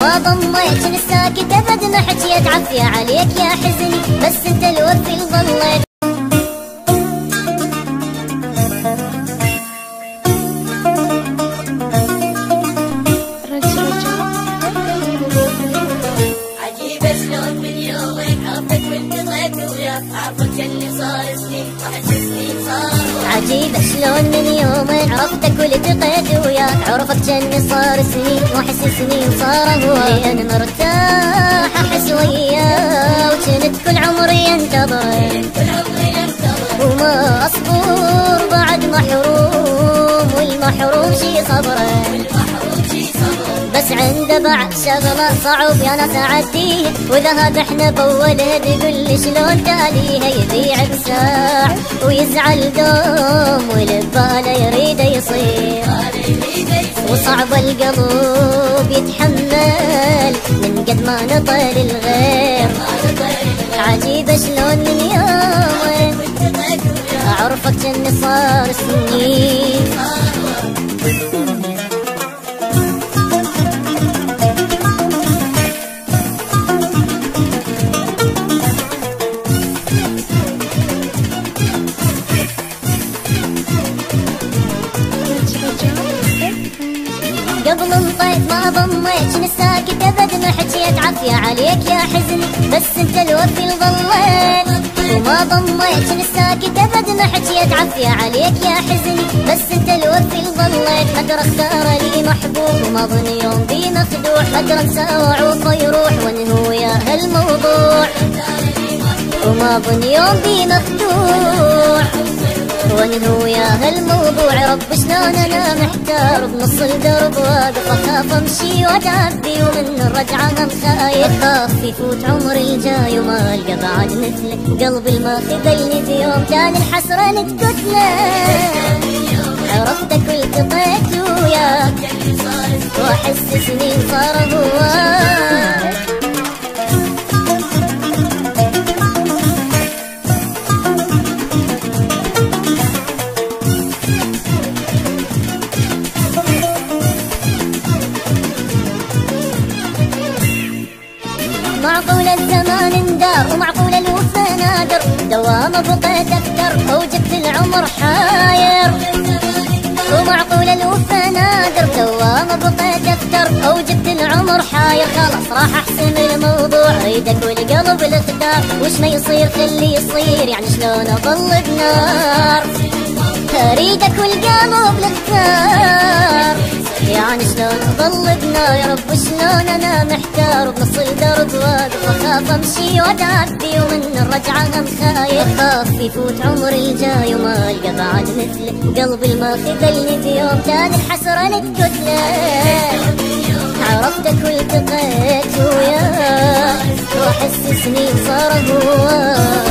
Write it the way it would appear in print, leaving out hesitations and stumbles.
ما ضميت الساكت ابد ما حكيت عافية عليك يا حزني، بس انت الوفي اللي ظليت. عجيب شلون من يومك عرفت والتقيت وياك، عرفت اللي صار سنين واحس سنين صار. عجيب شلون من يوم عرفتك والتقيت وياك، عرفك جني صار سنين واحس سنين صار هواي. انا مرتاح احس وياه وكنت كل عمري انتظر، وما اصبر بعد محروم، والمحروم شي صبره، بس عنده بعد شغله صعب يا ناس اعديه. واذا هذا احنا بوله يقول لي شلون تاليها، يبيع بساع ويزعل دوم والباله يريد يصير، وصعب القلب يتحمل من قد ما نطل الغير. عجيب شلون من يوم عرفك جني صار سنين. قبل انطيت ما ضميت الساكت ابد ما حكيت عافية عليك يا حزني، بس انت الوفي اللي ظليت. وما ضميت الساكت ابد ما حكيت عافية عليك يا حزني، بس انت الوفي اللي ظليت. قدر اختار لي محبوب وما ظن يوم بي مخدوع، قدر انسى وعوفه يروح وانهو وياه الموضوع، وما ظن يوم بي مخدوع وانهو وياه الموضوع. رب شلون انا محتار بنص الدرب واقف اخاف امشي واتعبي، ومن الرجعه هم خايف خاف يفوت عمري الجاي وما القى بعد مثله. قلبي ما خذلني في يوم كان الحسره نتقتله، عرفتك والتقيت وياك واحس سنين صار هواك. معقول الزمان اندار ومعقول الوفا نادر، دوام بقيت اكثر او جبت العمر حاير. ومعقول الوفا نادر دوام بقيت اكثر او جبت العمر حاير. خلاص راح احسم الموضوع اريدك والقلب الاختار، وش ما يصير خلي يصير يعني شلون اظل بنار. اريدك والقلب الاختار يعني شلون اظل بنار. يا رب شلون انا محتار بنص الدرب واقف اخاف امشي واتعبي، ومن الرجعه هم خايف خاف يفوت عمري الجاي وما القى بعد مثله. قلبي ما خذلني في يوم كان الحسره نتقتله، عرفتك والتقيت وياك واحس سنين صار هواك.